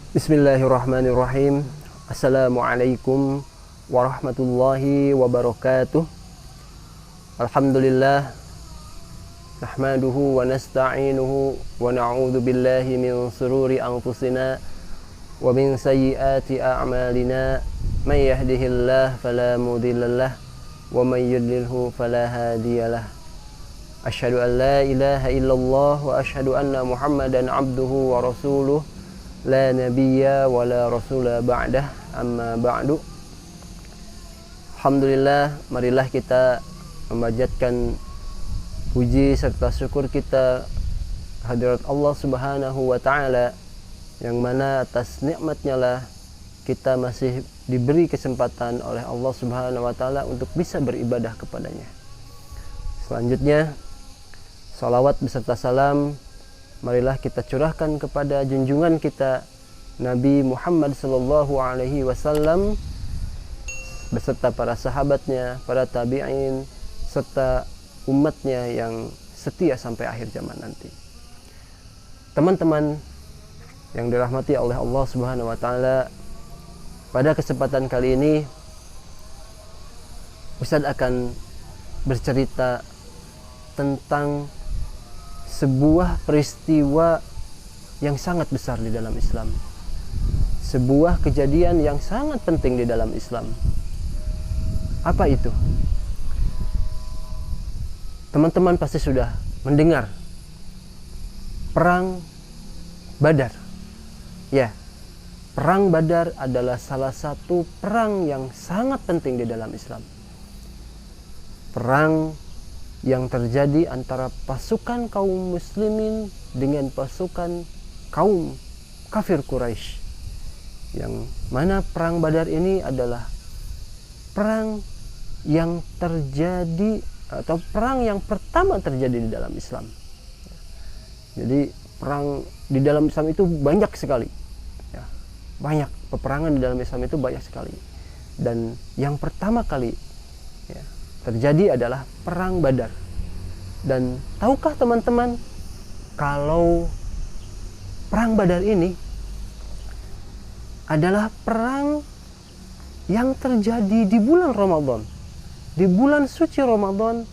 Bismillahirrahmanirrahim. Assalamualaikum warahmatullahi wabarakatuh. Alhamdulillah, nahmaduhu wa nasta'inuhu wa na'udzu billahi min shururi anfusina wa min sayyiati a'malina. May yahdihillahu fala mudhillalah wa may yudlilhu fala hadiyalah. Asyhadu an la ilaha illallah wa asyhadu anna Muhammadan abduhu wa rasuluh. La nabiyya wa la rasula ba'dah, amma ba'du. Alhamdulillah, marilah kita memanjatkan puji serta syukur kita hadirat Allah Subhanahu wa ta'ala, yang mana atas nikmatnya lah kita masih diberi kesempatan oleh Allah Subhanahu wa ta'ala untuk bisa beribadah kepadanya. Selanjutnya, salawat beserta salam marilah kita curahkan kepada junjungan kita Nabi Muhammad sallallahu alaihi wasallam beserta para sahabatnya, para tabi'in, serta umatnya yang setia sampai akhir zaman nanti. Teman-teman yang dirahmati oleh Allah Subhanahu wa taala, pada kesempatan kali ini Ustadz akan bercerita tentang sebuah peristiwa yang sangat besar di dalam Islam, sebuah kejadian yang sangat penting di dalam Islam. Apa itu? Teman-teman pasti sudah mendengar Perang Badar. Ya, Perang Badar adalah salah satu perang yang sangat penting di dalam Islam. Perang yang terjadi antara pasukan kaum muslimin dengan pasukan kaum kafir Quraisy, yang mana perang Badar ini adalah perang yang terjadi atau perang yang pertama terjadi di dalam Islam. Jadi perang di dalam Islam itu banyak sekali, ya, banyak peperangan di dalam Islam itu banyak sekali, dan yang pertama kali ya, terjadi adalah Perang Badar. Dan tahukah teman-teman kalau Perang Badar ini adalah perang yang terjadi di bulan Ramadan, di bulan suci Ramadan,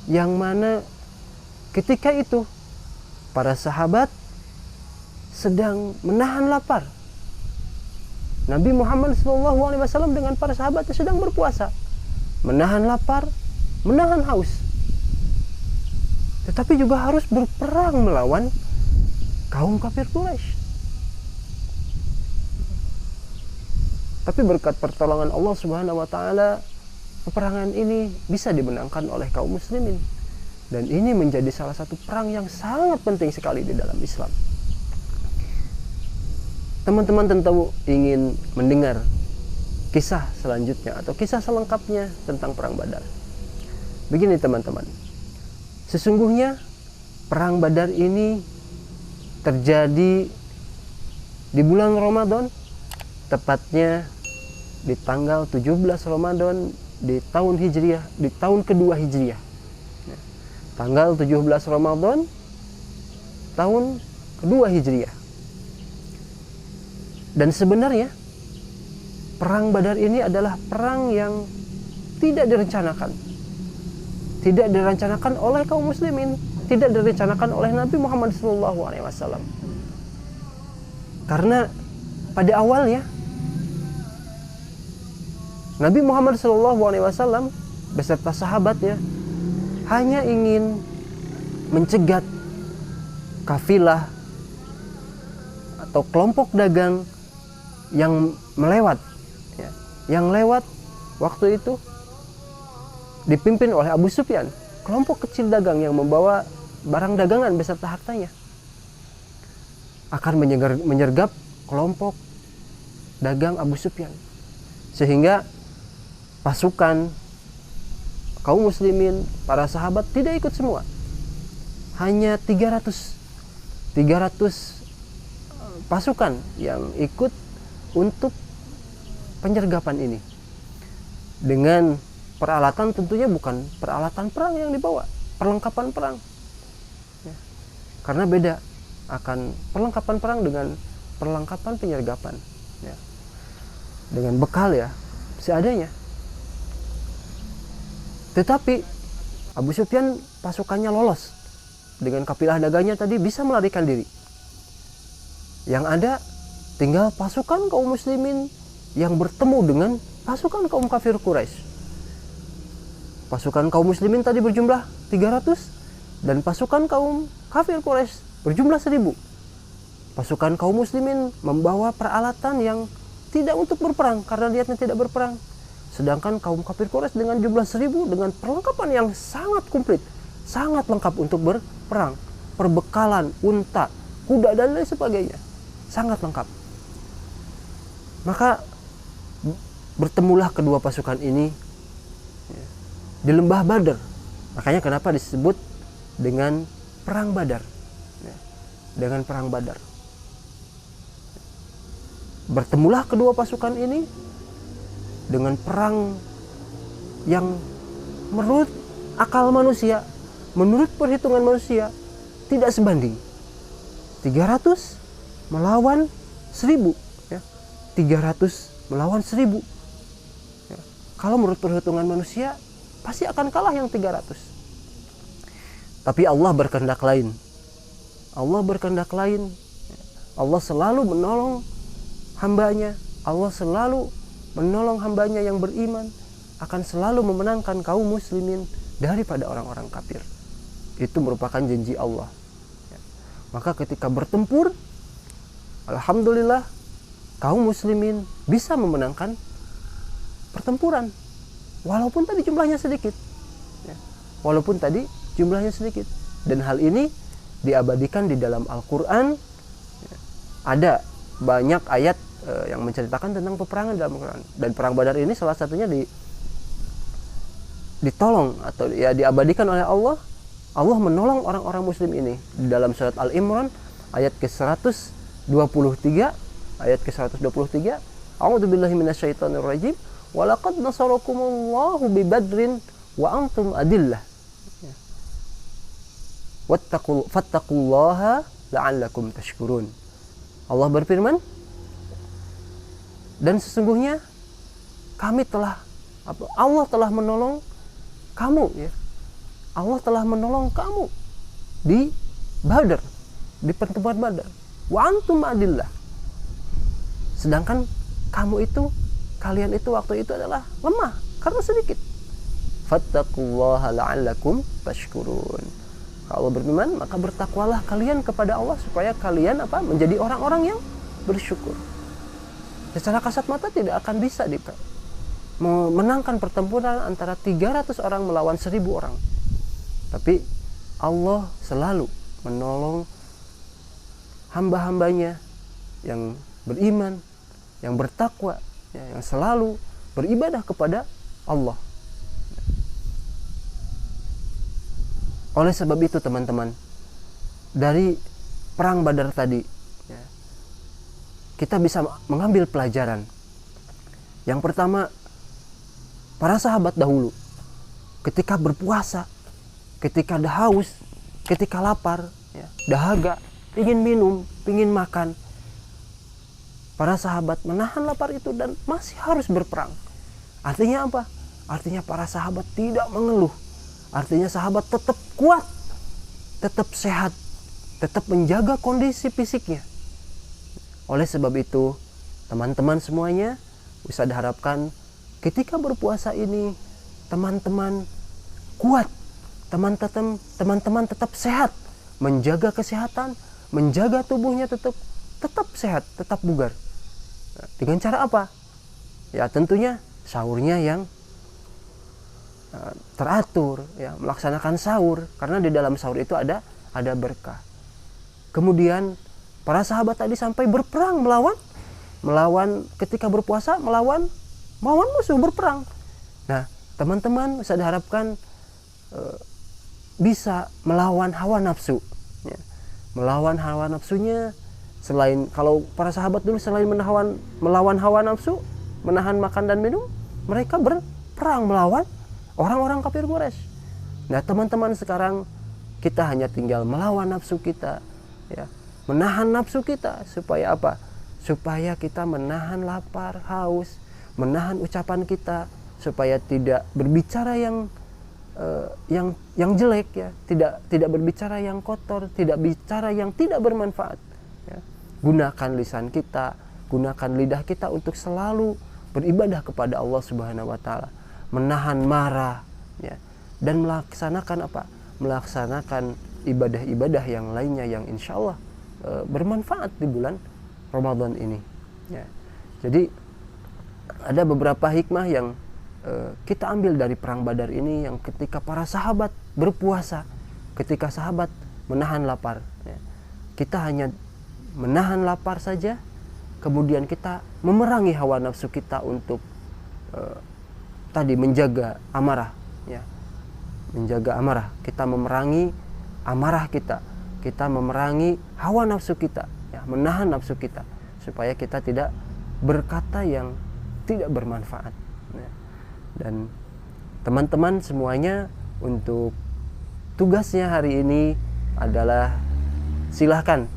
yang mana ketika itu para sahabat sedang menahan lapar. Nabi Muhammad SAW dengan para sahabatnya sedang berpuasa, menahan lapar, menahan haus, tetapi juga harus berperang melawan kaum kafir Quraisy. Tapi berkat pertolongan Allah Subhanahu wa taala, peperangan ini bisa dimenangkan oleh kaum muslimin, dan ini menjadi salah satu perang yang sangat penting sekali di dalam Islam. Teman-teman tentu ingin mendengar kisah selanjutnya atau kisah selengkapnya tentang Perang Badar. Begini teman-teman, sesungguhnya Perang Badar ini terjadi di bulan Ramadan, tepatnya di tanggal 17 Ramadan di tahun Hijriah, di tahun kedua Hijriah. Tanggal 17 Ramadan tahun kedua Hijriah. Dan sebenarnya Perang Badar ini adalah perang yang tidak direncanakan. Tidak direncanakan oleh kaum muslimin, tidak direncanakan oleh Nabi Muhammad SAW. Karena pada awalnya Nabi Muhammad SAW beserta sahabatnya hanya ingin mencegat kafilah atau kelompok dagang yang melewat, ya, yang lewat waktu itu dipimpin oleh Abu Sufyan, kelompok kecil dagang yang membawa barang dagangan beserta hartanya, akan menyergap kelompok dagang Abu Sufyan, sehingga pasukan kaum muslimin, para sahabat tidak ikut semua. Hanya 300 pasukan yang ikut untuk penyergapan ini, dengan peralatan tentunya bukan peralatan perang yang dibawa, perlengkapan perang ya. Karena beda akan perlengkapan perang dengan perlengkapan penyergapan, ya, dengan bekal ya seadanya. Tetapi Abu Sufyan pasukannya lolos dengan kafilah dagangnya tadi, bisa melarikan diri. Yang ada tinggal pasukan kaum muslimin yang bertemu dengan pasukan kaum kafir Quraisy. Pasukan kaum muslimin tadi berjumlah 300 dan pasukan kaum kafir Quraisy berjumlah 1000. Pasukan kaum muslimin membawa peralatan yang tidak untuk berperang karena niatnya tidak berperang. Sedangkan kaum kafir Quraisy dengan jumlah 1000 dengan perlengkapan yang sangat komplit, sangat lengkap untuk berperang. Perbekalan, unta, kuda dan lain sebagainya. Sangat lengkap. Maka bertemulah kedua pasukan ini di lembah Badar. Makanya kenapa disebut dengan perang Badar. Dengan perang Badar. Bertemulah kedua pasukan ini dengan perang yang menurut akal manusia, menurut perhitungan manusia tidak sebanding. 300 melawan 1000, ya. 300 melawan 1000. Ya. Kalau menurut perhitungan manusia pasti akan kalah yang 300. Tapi Allah berkehendak lain. Allah berkehendak lain. Allah selalu menolong hambanya. Allah selalu menolong hambanya yang beriman, akan selalu memenangkan kaum muslimin daripada orang-orang kafir. Itu merupakan janji Allah. Maka ketika bertempur, alhamdulillah kaum muslimin bisa memenangkan pertempuran. Walaupun tadi jumlahnya sedikit. Walaupun tadi jumlahnya sedikit. Dan hal ini diabadikan di dalam Al-Quran. Ada banyak ayat yang menceritakan tentang peperangan dalam Al-Quran. Dan perang Badar ini salah satunya ditolong atau ya diabadikan oleh Allah. Allah menolong orang-orang muslim ini di dalam surat Al-Imran ayat ke-123, ayat ke-123, A'udzubillahi minasyaitonir rajim, wa laqad nasarakumullahu bi Badrin wa antum adillah. Fattaqullaha la'allakum tashkurun. Allah berfirman, dan sesungguhnya Allah telah menolong kamu, ya. Allah telah menolong kamu di Badar, di pertempuran Badar. Wa antum adillah. Sedangkan kalian itu waktu itu adalah lemah karena sedikit. Fattaqullaha la'allakum tashkurun. Kalau berfirman, maka bertakwalah kalian kepada Allah supaya kalian menjadi orang-orang yang bersyukur. Secara kasat mata tidak akan bisa memenangkan pertempuran antara 300 orang melawan 1000 orang. Tapi Allah selalu menolong hamba-hambanya yang beriman, yang bertakwa, yang selalu beribadah kepada Allah. Oleh sebab itu teman-teman, dari perang Badar tadi kita bisa mengambil pelajaran. Yang pertama, para sahabat dahulu ketika berpuasa, ketika haus, ketika lapar, dahaga, ingin minum, ingin makan, para sahabat menahan lapar itu dan masih harus berperang. Artinya apa? Artinya para sahabat tidak mengeluh. Artinya sahabat tetap kuat, tetap sehat, tetap menjaga kondisi fisiknya. Oleh sebab itu, teman-teman semuanya bisa diharapkan ketika berpuasa ini teman-teman kuat, teman-teman tetap sehat, menjaga kesehatan, menjaga tubuhnya tetap sehat, tetap bugar. Dengan cara apa? Ya tentunya sahurnya yang teratur, ya, melaksanakan sahur karena di dalam sahur itu ada berkah. Kemudian para sahabat tadi sampai berperang melawan ketika berpuasa melawan musuh, berperang. Nah, teman-teman bisa diharapkan bisa melawan hawa nafsu, ya. Melawan hawa nafsunya. Selain kalau para sahabat dulu selain melawan hawa nafsu, menahan makan dan minum, mereka berperang melawan orang-orang kafir Quraisy. Nah, teman-teman sekarang kita hanya tinggal melawan nafsu kita, ya. menahan nafsu kita. Supaya apa? Supaya kita menahan lapar, haus, menahan ucapan kita, supaya tidak berbicara yang jelek ya, tidak berbicara yang kotor, tidak bicara yang tidak bermanfaat ya. Gunakan lisan kita, gunakan lidah kita untuk selalu beribadah kepada Allah Subhanahu wa taala, menahan marah ya, dan melaksanakan apa? Melaksanakan ibadah-ibadah yang lainnya yang insya Allah bermanfaat di bulan Ramadan ini ya. Jadi ada beberapa hikmah yang kita ambil dari perang Badar ini, yang ketika para sahabat berpuasa, ketika sahabat menahan lapar ya. Kita hanya menahan lapar saja, kemudian kita memerangi hawa nafsu kita untuk tadi menjaga amarah ya. Menjaga amarah, kita memerangi amarah kita, kita memerangi hawa nafsu kita ya, menahan nafsu kita supaya kita tidak berkata yang tidak bermanfaat ya. Dan teman-teman semuanya, untuk tugasnya hari ini adalah silahkan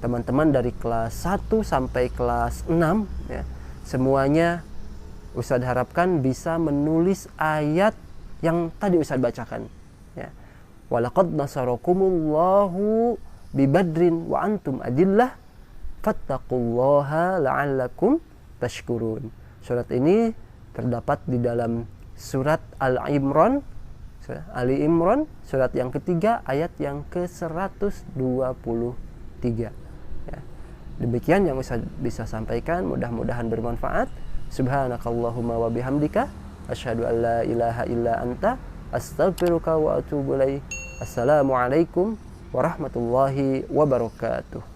teman-teman dari kelas 1 sampai kelas 6 ya, semuanya Ustadz harapkan bisa menulis ayat yang tadi Ustadz bacakan ya. Walaqad nasarakumullahu bibadrin wa antum adillah fattaqullaha la'allakum tashkurun. Surat ini terdapat di dalam surat Ali Imran, surat yang ketiga, ayat yang ke-123 ya. Demikian yang Ustaz bisa sampaikan, mudah-mudahan bermanfaat. Subhanakallahumma wa bihamdika asyhadu an la ilaha illa anta astaghfiruka wa atubu ilaik. Assalamualaikum warahmatullahi wabarakatuh.